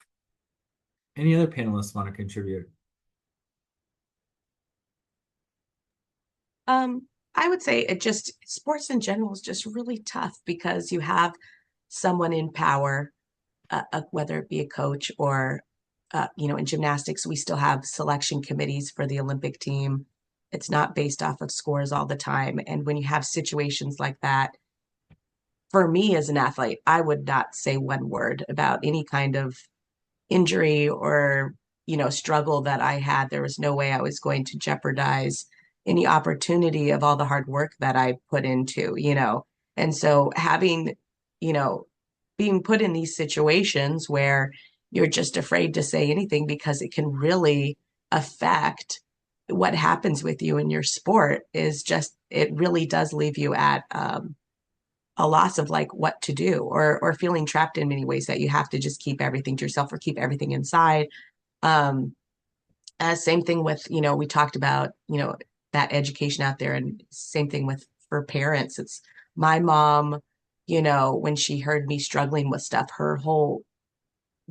Any other panelists want to contribute? I would say sports in general is just really tough because you have someone in power, whether it be a coach or, in gymnastics, we still have selection committees for the Olympic team. It's not based off of scores all the time. And when you have situations like that, for me as an athlete, I would not say one word about any kind of injury or, struggle that I had. There was no way I was going to jeopardize any opportunity of all the hard work that I put into, And so having, being put in these situations where you're just afraid to say anything because it can really affect what happens with you in your sport it really does leave you at a loss of like what to do, or feeling trapped in many ways that you have to just keep everything to yourself or keep everything inside. Same thing with, we talked about, that education out there, and same thing for parents. It's my mom, when she heard me struggling with stuff, her whole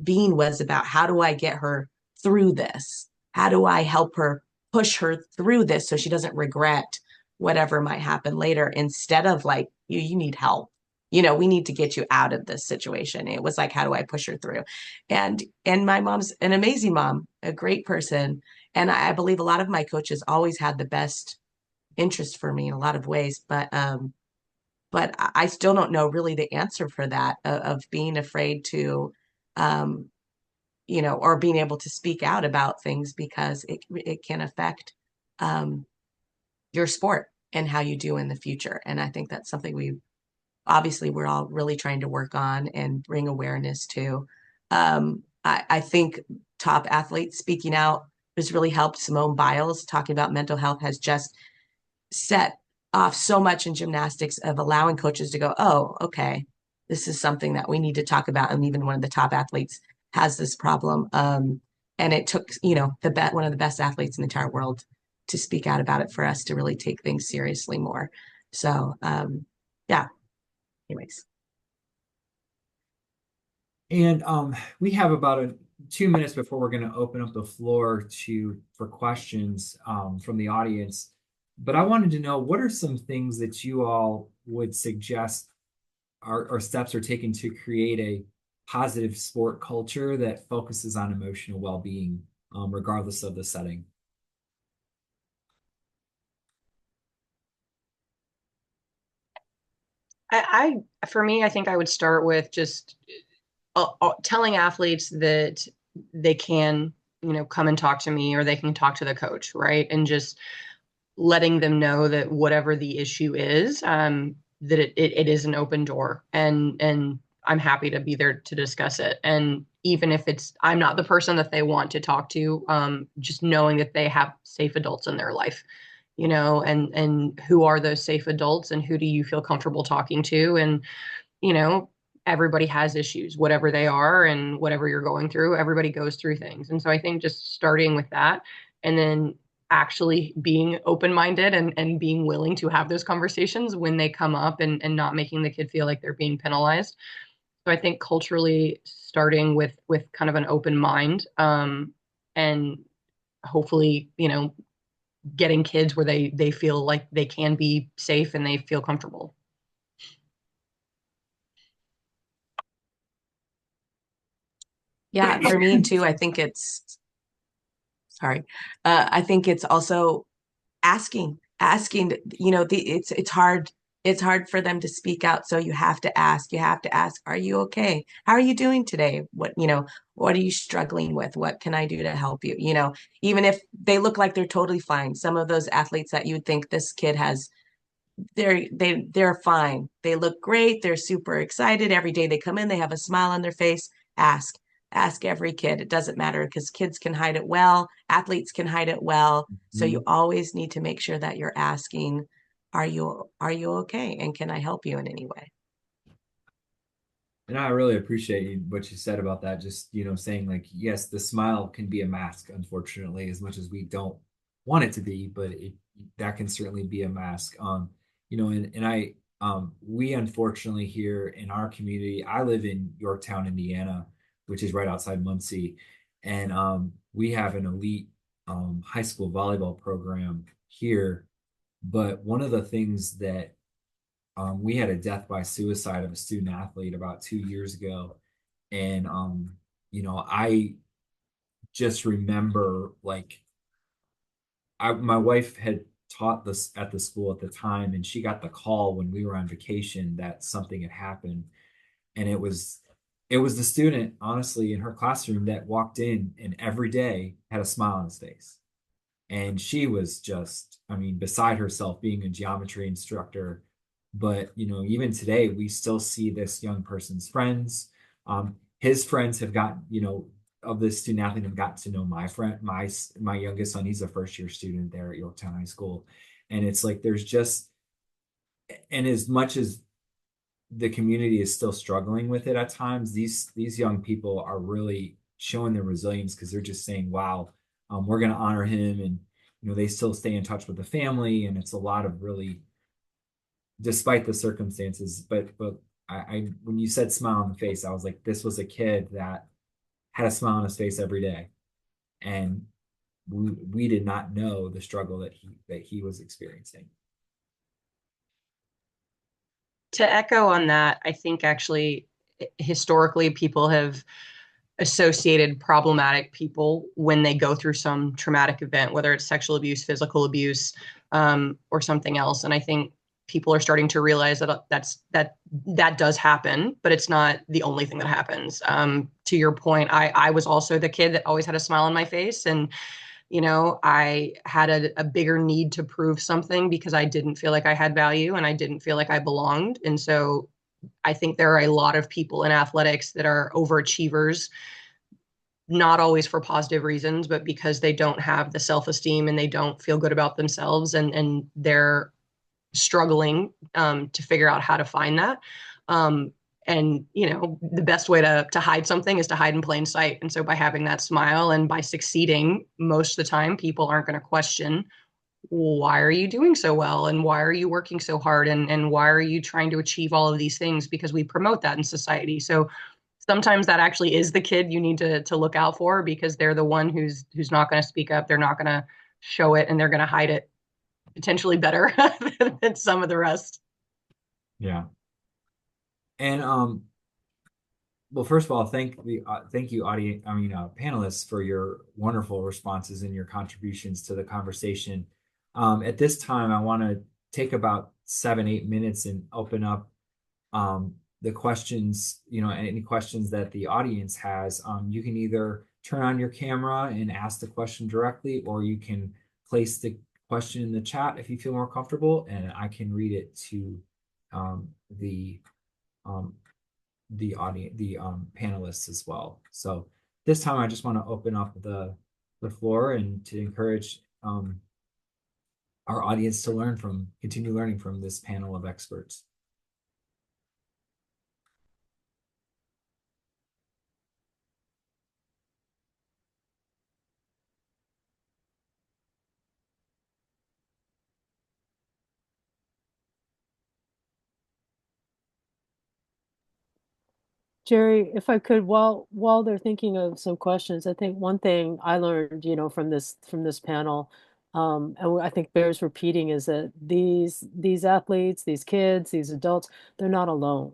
being was about, how do I get her through this? How do I help her push her through this so she doesn't regret whatever might happen later, instead of like, you need help. We need to get you out of this situation. It was like, how do I push her through? And my mom's an amazing mom, a great person. And I believe a lot of my coaches always had the best interest for me in a lot of ways. But I still don't know really the answer for that, of being afraid to, or being able to speak out about things, because it can affect your sport and how you do in the future. And I think that's something we're all really trying to work on and bring awareness to. I think top athletes speaking out has really helped. Simone Biles talking about mental health has just set off so much in gymnastics, of allowing coaches to go, oh, okay, this is something that we need to talk about. And even one of the top athletes has this problem. And it took, one of the best athletes in the entire world to speak out about it for us to really take things seriously more. So, yeah. Anyways. And we have about 2 minutes before we're going to open up the floor for questions from the audience. But I wanted to know, what are some things that you all would suggest or steps are taken to create a positive sport culture that focuses on emotional well-being, regardless of the setting? For me, I think I would start with just telling athletes that they can, come and talk to me, or they can talk to the coach, right? And just letting them know that whatever the issue is, that it is an open door, and I'm happy to be there to discuss it. And even if I'm not the person that they want to talk to, just knowing that they have safe adults in their life, and who are those safe adults, and who do you feel comfortable talking to? And, everybody has issues, whatever they are and whatever you're going through, everybody goes through things. And so I think just starting with that, and then actually being open-minded and being willing to have those conversations when they come up, and not making the kid feel like they're being penalized. So I think culturally starting with kind of an open mind, and hopefully, getting kids where they feel like they can be safe and they feel comfortable. Yeah, for me too, I think I think it's also asking, it's hard for them to speak out. So you have to ask, are you okay? How are you doing today? What are you struggling with? What can I do to help you? Even if they look like they're totally fine, some of those athletes that you'd think this kid has, they're fine. They look great. They're super excited. Every day they come in, they have a smile on their face. Ask every kid. It doesn't matter, because kids can hide it well. Athletes can hide it well. So you always need to make sure that you're asking, are you okay? And can I help you in any way? And I really appreciate what you said about that. Just, saying like, yes, the smile can be a mask, unfortunately, as much as we don't want it to be, but that can certainly be a mask. We unfortunately here in our community, I live in Yorktown, Indiana, which is right outside Muncie. And we have an elite high school volleyball program here. But one of the things that we had a death by suicide of a student athlete about 2 years ago. And, I just remember like my wife had taught this at the school at the time, and she got the call when we were on vacation that something had happened. And it was the student, honestly, in her classroom that walked in and every day had a smile on his face. And she was just, beside herself, being a geometry instructor. But, even today, we still see this young person's friends. His friends have gotten, of this student athlete, have gotten to know my friend, my youngest son. He's a first-year student there at Yorktown High School. And it's like, and as much as the community is still struggling with it at times, these young people are really showing their resilience, because they're just saying, wow, we're going to honor him. And, they still stay in touch with the family. And it's a lot of really, despite the circumstances, but I when you said smile on the face, I was like, this was a kid that had a smile on his face every day. And we did not know the struggle that he was experiencing. To echo on that, I think actually historically people have associated problematic people when they go through some traumatic event, whether it's sexual abuse, physical abuse, or something else. And I think people are starting to realize that does happen, but it's not the only thing that happens. To your point, I was also the kid that always had a smile on my face. And, I had a bigger need to prove something, because I didn't feel like I had value and I didn't feel like I belonged. And so I think there are a lot of people in athletics that are overachievers, not always for positive reasons, but because they don't have the self-esteem and they don't feel good about themselves, and they're struggling to figure out how to find that. And, the best way to hide something is to hide in plain sight. And so by having that smile and by succeeding, most of the time, people aren't going to question, why are you doing so well? And why are you working so hard? And why are you trying to achieve all of these things? Because we promote that in society. So sometimes that actually is the kid you need to look out for, because they're the one who's not going to speak up. They're not going to show it, and they're going to hide it potentially better than some of the rest. Yeah. And well, first of all, thank you, audience. Panelists, for your wonderful responses and your contributions to the conversation. At this time, I want to take about 7-8 minutes and open up the questions, any questions that the audience has. You can either turn on your camera and ask the question directly, or you can place the question in the chat if you feel more comfortable, and I can read it to the audience, the panelists as well. So this time I just want to open up the floor and to encourage our audience to continue learning from this panel of experts. Jerry, if I could, while they're thinking of some questions, I think one thing I learned, from this panel, and I think bears repeating, is that these athletes, these kids, these adults, they're not alone,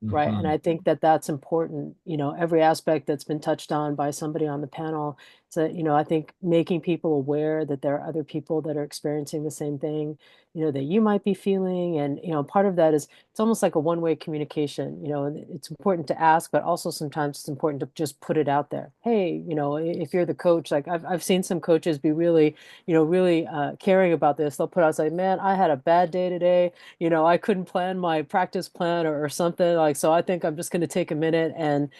right? And I think that that's important. Every aspect that's been touched on by somebody on the panel. So, I think making people aware that there are other people that are experiencing the same thing, that you might be feeling. And, part of that is it's almost like a one-way communication, and it's important to ask, but also sometimes it's important to just put it out there. Hey, if you're the coach, like I've seen some coaches be really, really caring about this. They'll put out, like, man, I had a bad day today. I couldn't plan my practice plan or something, like, so I think I'm just going to take a minute and,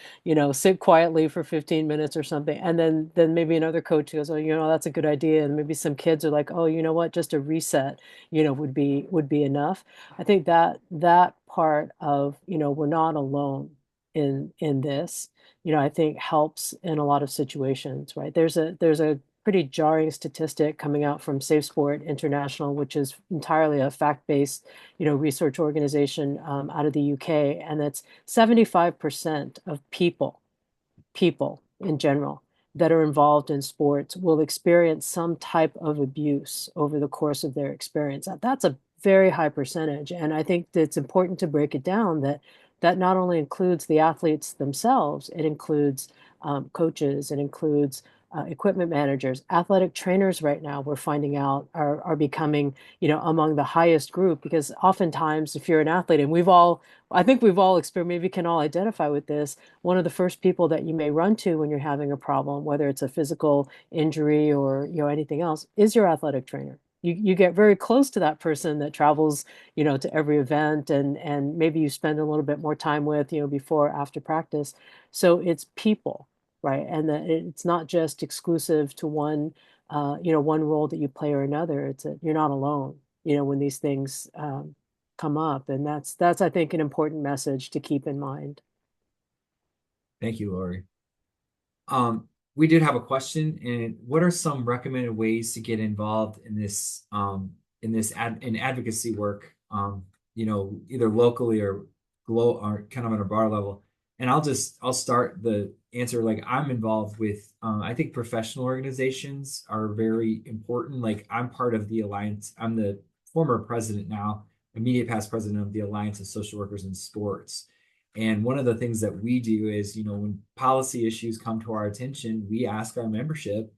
sit quietly for 15 minutes or something. And then maybe another coach goes, oh, that's a good idea. And maybe some kids are like, oh, you know what, just a reset, would be enough. I think that part of, we're not alone in this, I think helps in a lot of situations, right? There's a pretty jarring statistic coming out from Safe Sport International, which is entirely a fact-based, research organization out of the UK, and that's 75% of people in general that are involved in sports will experience some type of abuse over the course of their experience. That's a very high percentage, and I think that it's important to break it down that not only includes the athletes themselves, it includes coaches, it includes equipment managers, athletic trainers. Right now, we're finding out are becoming, among the highest group, because oftentimes if you're an athlete, and I think we've all experienced, maybe can all identify with this, one of the first people that you may run to when you're having a problem, whether it's a physical injury or, anything else, is your athletic trainer. You get very close to that person that travels, to every event, and maybe you spend a little bit more time with, before, after practice. So it's people. Right. And that it's not just exclusive to one role that you play or another. You're not alone, when these things come up. And that's, I think, an important message to keep in mind. Thank you, Lori. We did have a question, and what are some recommended ways to get involved in this in advocacy work, either locally or kind of on a broader level? And I'll start the answer. Like, I'm involved with, I think professional organizations are very important. Like, I'm part of the Alliance. I'm the former president now, immediate past president of the Alliance of Social Workers in Sports. And one of the things that we do is, when policy issues come to our attention, we ask our membership,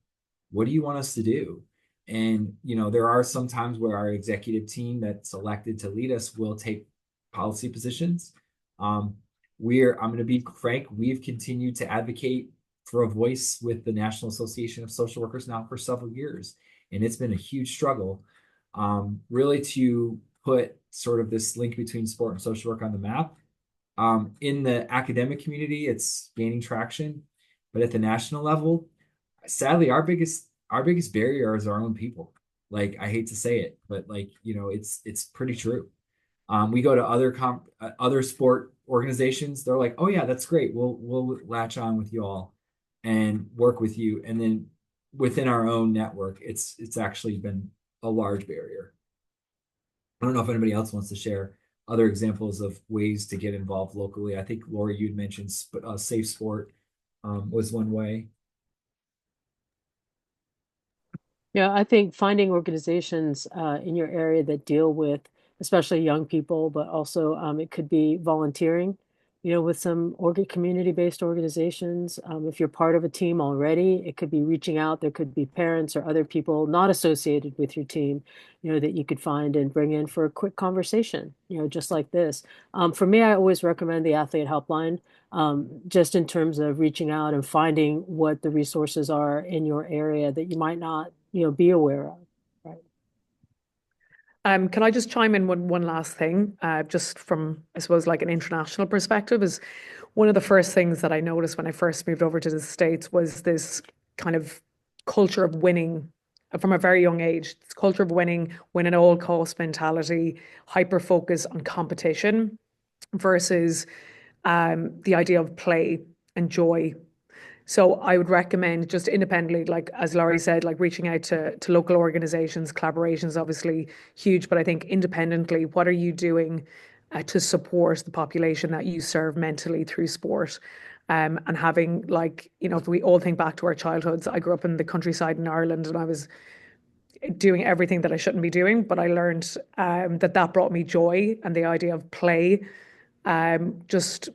what do you want us to do? And, there are some times where our executive team that's elected to lead us will take policy positions. I'm going to be frank, we've continued to advocate for a voice with the National Association of Social Workers now for several years. And it's been a huge struggle, really, to put sort of this link between sport and social work on the map. In the academic community, it's gaining traction, but at the national level, sadly, our biggest barrier is our own people. Like, I hate to say it, but it's pretty true. We go to other sport organizations. They're like, oh yeah, that's great. We'll latch on with you all and work with you. And then within our own network, it's actually been a large barrier. I don't know if anybody else wants to share other examples of ways to get involved locally. I think, Lori, you'd mentioned Safe Sport was one way. Yeah, I think finding organizations in your area that deal with especially young people, but also it could be volunteering, with some community-based organizations. If you're part of a team already, it could be reaching out. There could be parents or other people not associated with your team, that you could find and bring in for a quick conversation, just like this. For me, I always recommend the Athlete Helpline, just in terms of reaching out and finding what the resources are in your area that you might not, be aware of. Can I just chime in one last thing, just from, I suppose, like an international perspective, is one of the first things that I noticed when I first moved over to the States was this kind of culture of winning from a very young age. This culture of winning, win at all cost mentality, hyper focus on competition versus the idea of play and joy. So I would recommend just independently, like as Laurie said, like reaching out to local organizations, collaborations, obviously huge, but I think independently, what are you doing to support the population that you serve mentally through sport? And having if we all think back to our childhoods, I grew up in the countryside in Ireland and I was doing everything that I shouldn't be doing, but I learned that brought me joy, and the idea of play it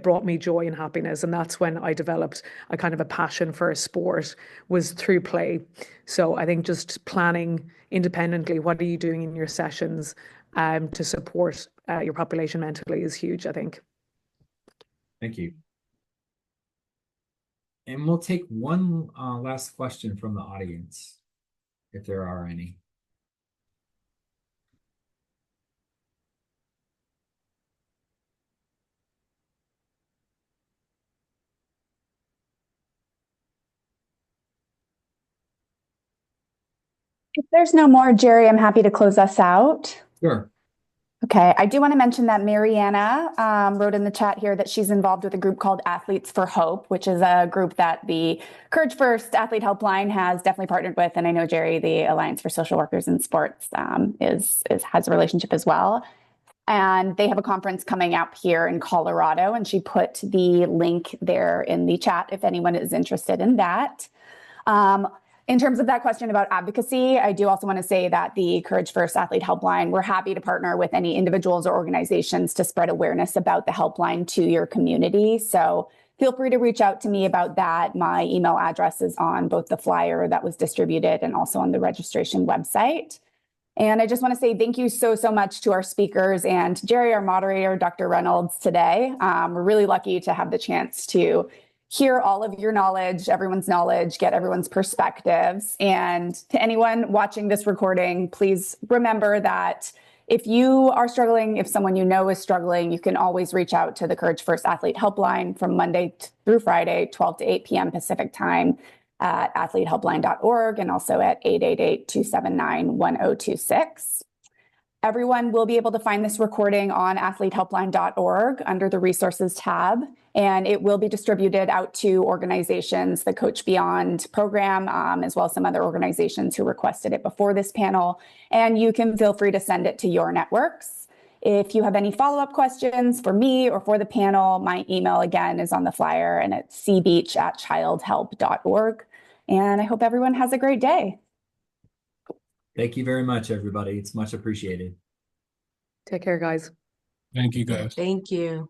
brought me joy and happiness. And that's when I developed a kind of a passion for a sport, was through play. So I think just planning independently, what are you doing in your sessions to support your population mentally is huge, I think. Thank you. And we'll take one last question from the audience, if there are any. If there's no more, Jerry, I'm happy to close us out. Sure. Okay, I do want to mention that Mariana wrote in the chat here that she's involved with a group called Athletes for Hope, which is a group that the Courage First Athlete Helpline has definitely partnered with. And I know Jerry, the Alliance for Social Workers in Sports, has a relationship as well. And they have a conference coming up here in Colorado, and she put the link there in the chat if anyone is interested in that. In terms of that question about advocacy, I do also want to say that the Courage First Athlete Helpline, we're happy to partner with any individuals or organizations to spread awareness about the helpline to your community. So feel free to reach out to me about that. My email address is on both the flyer that was distributed and also on the registration website. And I just want to say thank you so much to our speakers and Jerry, our moderator, Dr. Reynolds today. We're really lucky to have the chance to hear all of your knowledge, everyone's knowledge, get everyone's perspectives. And to anyone watching this recording, please remember that if you are struggling, if someone you know is struggling, you can always reach out to the Courage First Athlete Helpline from Monday through Friday, 12 to 8 p.m. Pacific time at athletehelpline.org and also at 888-279-1026. Everyone will be able to find this recording on athletehelpline.org under the resources tab, and it will be distributed out to organizations, the Coach Beyond program, as well as some other organizations who requested it before this panel. And you can feel free to send it to your networks. If you have any follow-up questions for me or for the panel, my email again is on the flyer, and it's cbeach@childhelp.org. And I hope everyone has a great day. Thank you very much, everybody. It's much appreciated. Take care, guys. Thank you, guys. Thank you.